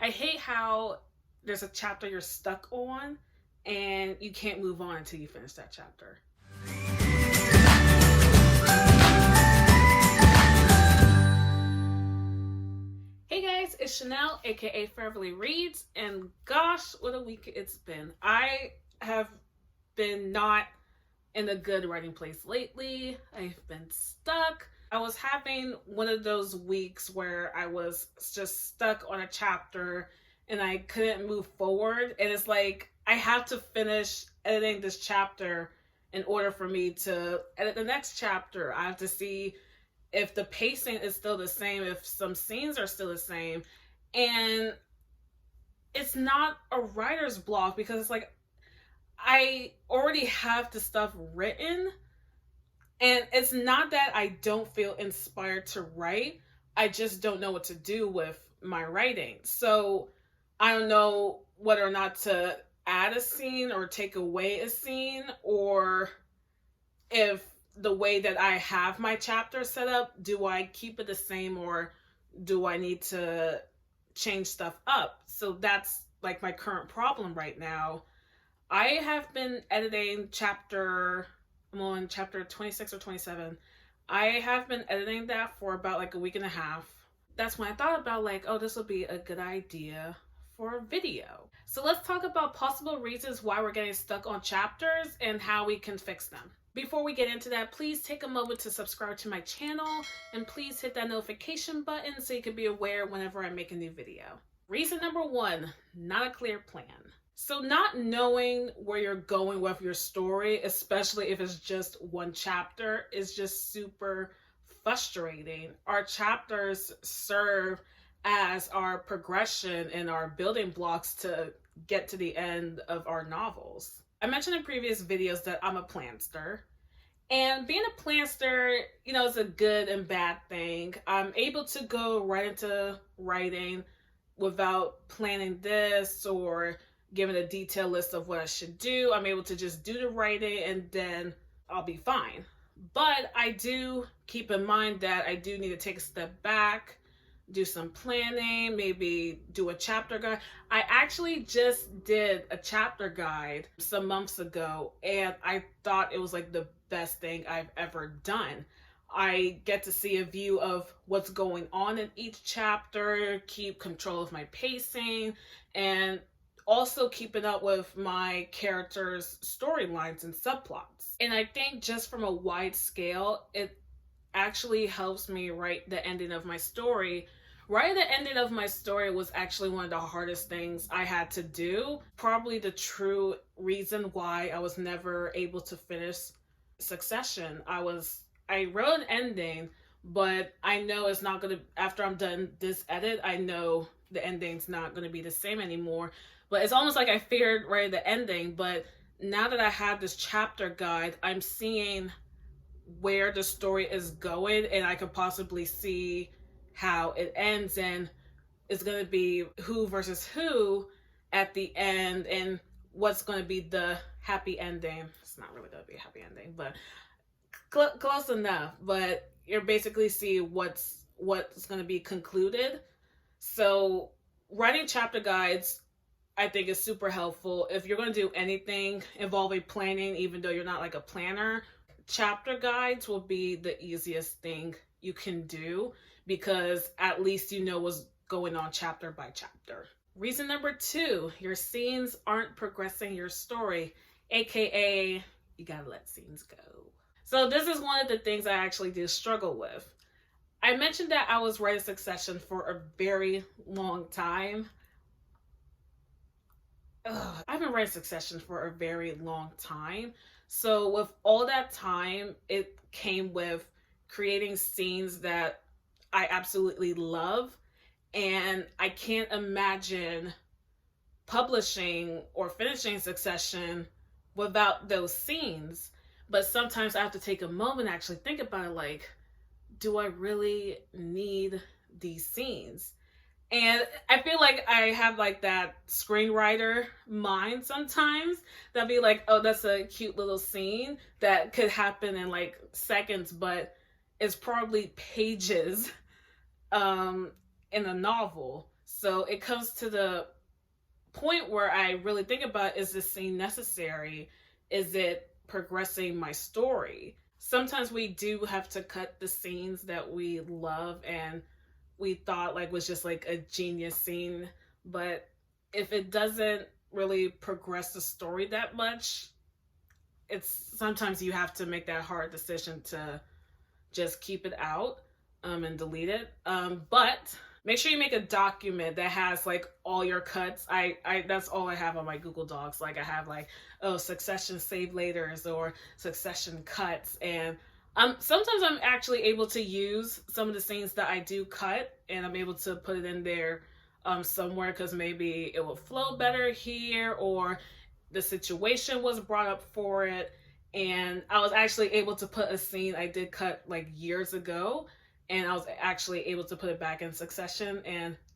I hate how there's a chapter you're stuck on and you can't move on until you finish that chapter. Hey guys, it's Chanel, aka Foreverly Reads, and gosh, what a week it's been. I have been not in a good writing place lately. I've been stuck. I was having one of those weeks where I was just stuck on a chapter and I couldn't move forward. And it's like, I have to finish editing this chapter in order for me to edit the next chapter. I have to see if the pacing is still the same, if some scenes are still the same. And it's not a writer's block because it's like, I already have the stuff written, and it's not that I don't feel inspired to write. I just don't know what to do with my writing. So I don't know whether or not to add a scene or take away a scene, or if the way that I have my chapter set up, do I keep it the same or do I need to change stuff up? So that's like my current problem right now. I have been editing I'm on chapter 26 or 27. I have been editing that for about like a week and a half. That's when I thought about like, oh, this would be a good idea for a video. So let's talk about possible reasons why we're getting stuck on chapters and how we can fix them. Before we get into that, please take a moment to subscribe to my channel and please hit that notification button so you can be aware whenever I make a new video. Reason number 1, not a clear plan. So not knowing where you're going with your story, especially if it's just one chapter, is just super frustrating. Our chapters serve as our progression and our building blocks to get to the end of our novels. I mentioned in previous videos that I'm a planster. And being a planster, is a good and bad thing. I'm able to go right into writing without planning this or given a detailed list of what I should do. I'm able to just do the writing and then I'll be fine. But I do keep in mind that I do need to take a step back, do some planning, maybe do a chapter guide. I actually just did a chapter guide some months ago and I thought it was like the best thing I've ever done. I get to see a view of what's going on in each chapter, keep control of my pacing, and also keeping up with my characters' storylines and subplots. And I think just from a wide scale, it actually helps me write the ending of my story. Writing the ending of my story was actually one of the hardest things I had to do. Probably the true reason why I was never able to finish Succession. I wrote an ending, but I know it's not gonna, after I'm done this edit, I know the ending's not gonna be the same anymore. But it's almost like I feared writing the ending, but now that I have this chapter guide, I'm seeing where the story is going and I could possibly see how it ends, and it's going to be who versus who at the end and what's going to be the happy ending. It's not really going to be a happy ending, but close enough. But you're basically see what's going to be concluded. So writing chapter guides, I think, is super helpful. If you're going to do anything involving planning, even though you're not like a planner, chapter guides will be the easiest thing you can do because at least you know what's going on chapter by chapter. Reason number 2, your scenes aren't progressing your story, aka you gotta let scenes go. So this is one of the things I actually do struggle with. I mentioned that I was writing Succession for a very long time. I've been writing Succession for a very long time. So with all that time, it came with creating scenes that I absolutely love. And I can't imagine publishing or finishing Succession without those scenes. But sometimes I have to take a moment and actually think about it, like, do I really need these scenes? And I feel like I have like that screenwriter mind sometimes. That'd be like, oh, that's a cute little scene that could happen in like seconds, but it's probably pages in a novel. So it comes to the point where I really think about, is this scene necessary? Is it progressing my story? Sometimes we do have to cut the scenes that we love and we thought like was just like a genius scene, but if it doesn't really progress the story that much, it's sometimes you have to make that hard decision to just keep it out, and delete it. But make sure you make a document that has like all your cuts. I that's all I have on my Google Docs. Like I have like, oh, Succession save laters or Succession cuts, and sometimes I'm actually able to use some of the scenes that I do cut, and I'm able to put it in there somewhere because maybe it will flow better here, or the situation was brought up for it. And I was actually able to put a scene I did cut like years ago, and I was actually able to put it back in Succession,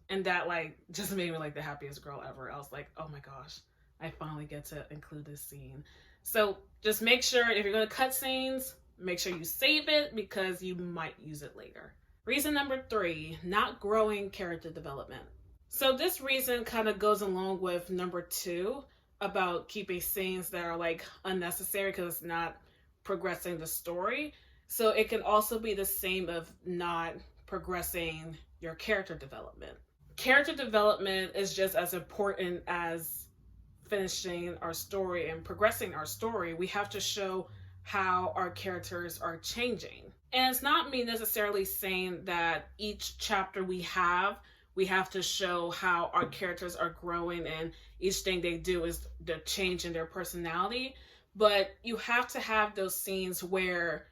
and that like just made me like the happiest girl ever. I was like, oh my gosh, I finally get to include this scene. So just make sure if you're going to cut scenes, make sure you save it because you might use it later. Reason number 3, not growing character development. So this reason kind of goes along with number 2 about keeping scenes that are like unnecessary because it's not progressing the story. So it can also be the same of not progressing your character development. Character development is just as important as finishing our story and progressing our story. We have to show how our characters are changing. And it's not me necessarily saying that each chapter we have to show how our characters are growing and each thing they do is the change in their personality. But you have to have those scenes where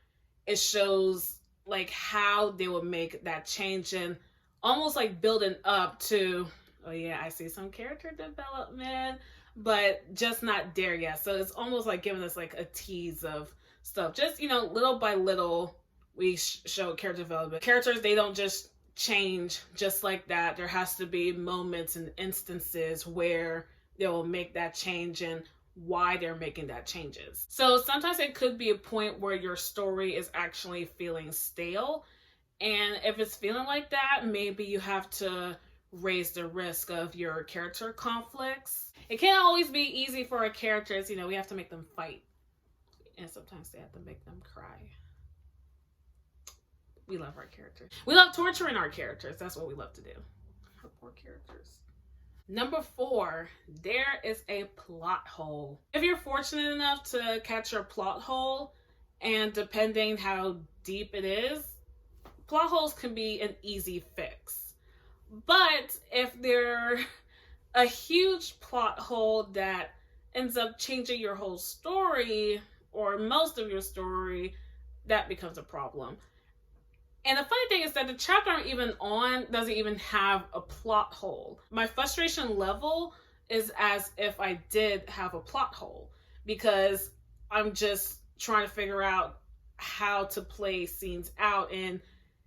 it shows like how they will make that change and almost like building up to, oh yeah, I see some character development, but just not there yet. So it's almost like giving us like a tease of stuff. Just, little by little, we show character development. Characters, they don't just change just like that. There has to be moments and instances where they will make that change and why they're making that changes. So sometimes it could be a point where your story is actually feeling stale. And if it's feeling like that, maybe you have to raise the risk of your character conflicts. It can't always be easy for our characters. We have to make them fight. And sometimes they have to make them cry. We love our characters. We love torturing our characters. That's what we love to do. Our poor characters. Number 4, there is a plot hole. If you're fortunate enough to catch your plot hole, and depending how deep it is, plot holes can be an easy fix. But if they're a huge plot hole that ends up changing your whole story, or most of your story, that becomes a problem. And the funny thing is that the chapter I'm even on doesn't even have a plot hole. My frustration level is as if I did have a plot hole, because I'm just trying to figure out how to play scenes out and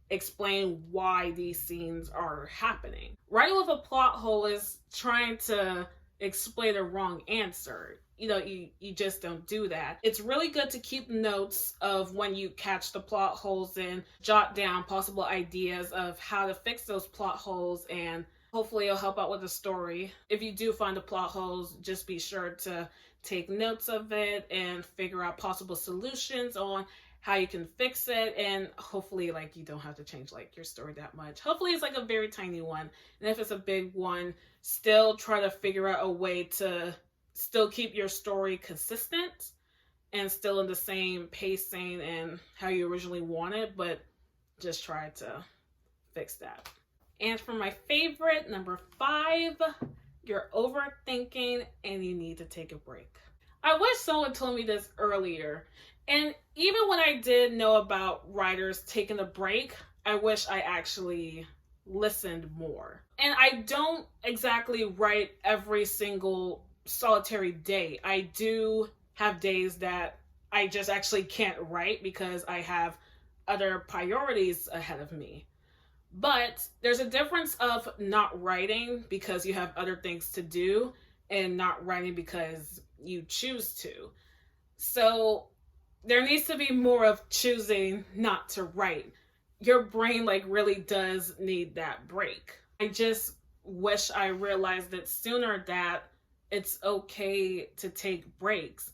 explain why these scenes are happening. Writing with a plot hole is trying to explain a wrong answer. You just don't do that. It's really good to keep notes of when you catch the plot holes and jot down possible ideas of how to fix those plot holes, and hopefully it'll help out with the story. If you do find the plot holes, just be sure to take notes of it and figure out possible solutions on how you can fix it, and hopefully like you don't have to change like your story that much. Hopefully it's like a very tiny one, and if it's a big one, still try to figure out a way to still keep your story consistent and still in the same pacing and how you originally wanted, but just try to fix that. And for my favorite, number 5, you're overthinking and you need to take a break. I wish someone told me this earlier. And even when I did know about writers taking a break, I wish I actually listened more. And I don't exactly write every single solitary day. I do have days that I just actually can't write because I have other priorities ahead of me. But there's a difference of not writing because you have other things to do and not writing because you choose to. So there needs to be more of choosing not to write. Your brain like really does need that break. I just wish I realized it sooner that it's okay to take breaks.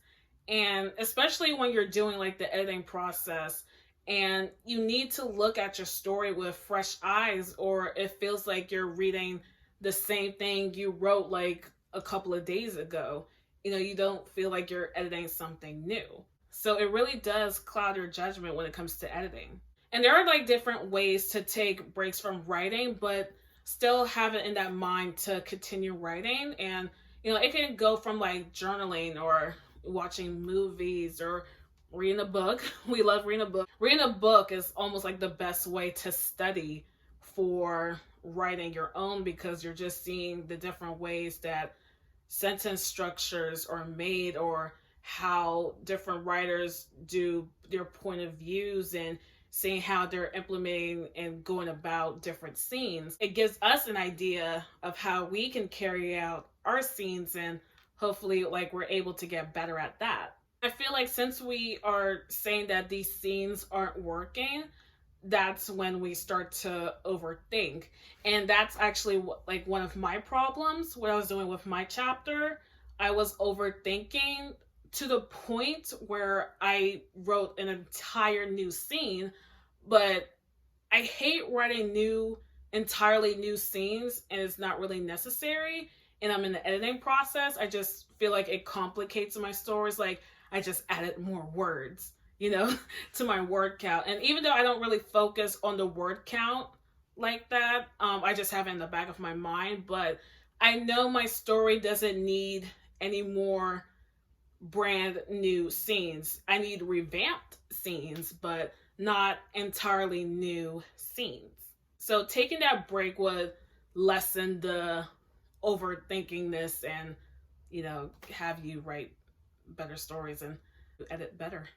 And especially when you're doing like the editing process and you need to look at your story with fresh eyes, or it feels like you're reading the same thing you wrote like a couple of days ago. You don't feel like you're editing something new. So it really does cloud your judgment when it comes to editing. And there are like different ways to take breaks from writing, but still have it in that mind to continue writing. And, it can go from like journaling or watching movies or reading a book. We love reading a book. Reading a book is almost like the best way to study for writing your own, because you're just seeing the different ways that sentence structures are made, or how different writers do their point of views, and seeing how they're implementing and going about different scenes. It gives us an idea of how we can carry out our scenes, and hopefully like we're able to get better at that. I feel like since we are saying that these scenes aren't working, that's when we start to overthink. And that's actually like one of my problems, what I was doing with my chapter. I was overthinking to the point where I wrote an entire new scene, but I hate writing entirely new scenes, and it's not really necessary. And I'm in the editing process. I just feel like it complicates my stories. Like I just added more words, to my word count. And even though I don't really focus on the word count like that, I just have it in the back of my mind. But I know my story doesn't need any more brand new scenes. I need revamped scenes, but not entirely new scenes. So taking that break would lessen the overthinkingness and, have you write better stories and edit better.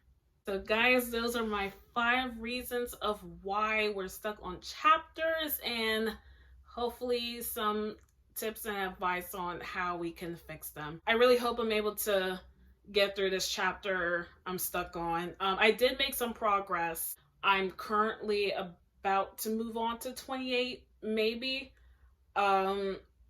So guys, those are my 5 reasons of why we're stuck on chapters, and hopefully some tips and advice on how we can fix them. I really hope I'm able to get through this chapter I'm stuck on. I did make some progress. I'm currently about to move on to 28, maybe.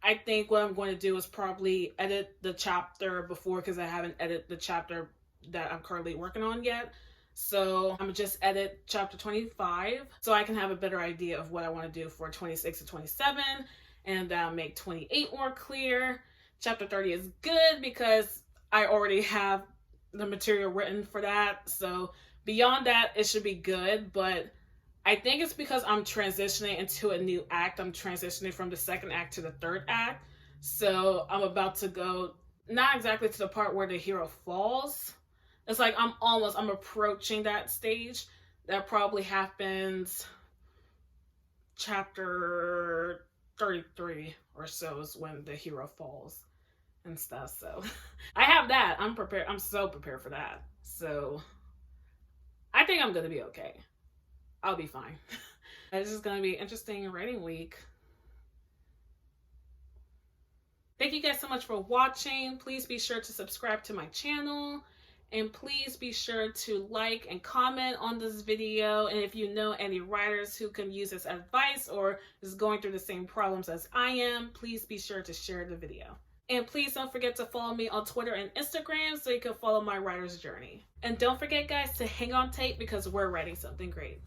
I think what I'm going to do is probably edit the chapter before, because I haven't edited the chapter that I'm currently working on yet. So I'm gonna just edit chapter 25 so I can have a better idea of what I want to do for 26 and 27, and make 28 more clear. Chapter 30 is good because I already have the material written for that. So beyond that, it should be good. But I think it's because I'm transitioning into a new act. I'm transitioning from the 2nd act to the 3rd act. So I'm about to go, not exactly to the part where the hero falls. It's like I'm approaching that stage. That probably happens chapter 33 or so is when the hero falls and stuff. So I have that. I'm prepared. I'm so prepared for that. So I think I'm going to be okay. I'll be fine. This is going to be an interesting writing week. Thank you guys so much for watching. Please be sure to subscribe to my channel. And please be sure to like and comment on this video. And if you know any writers who can use this advice or is going through the same problems as I am, please be sure to share the video. And please don't forget to follow me on Twitter and Instagram so you can follow my writer's journey. And don't forget, guys, to hang on tight because we're writing something great.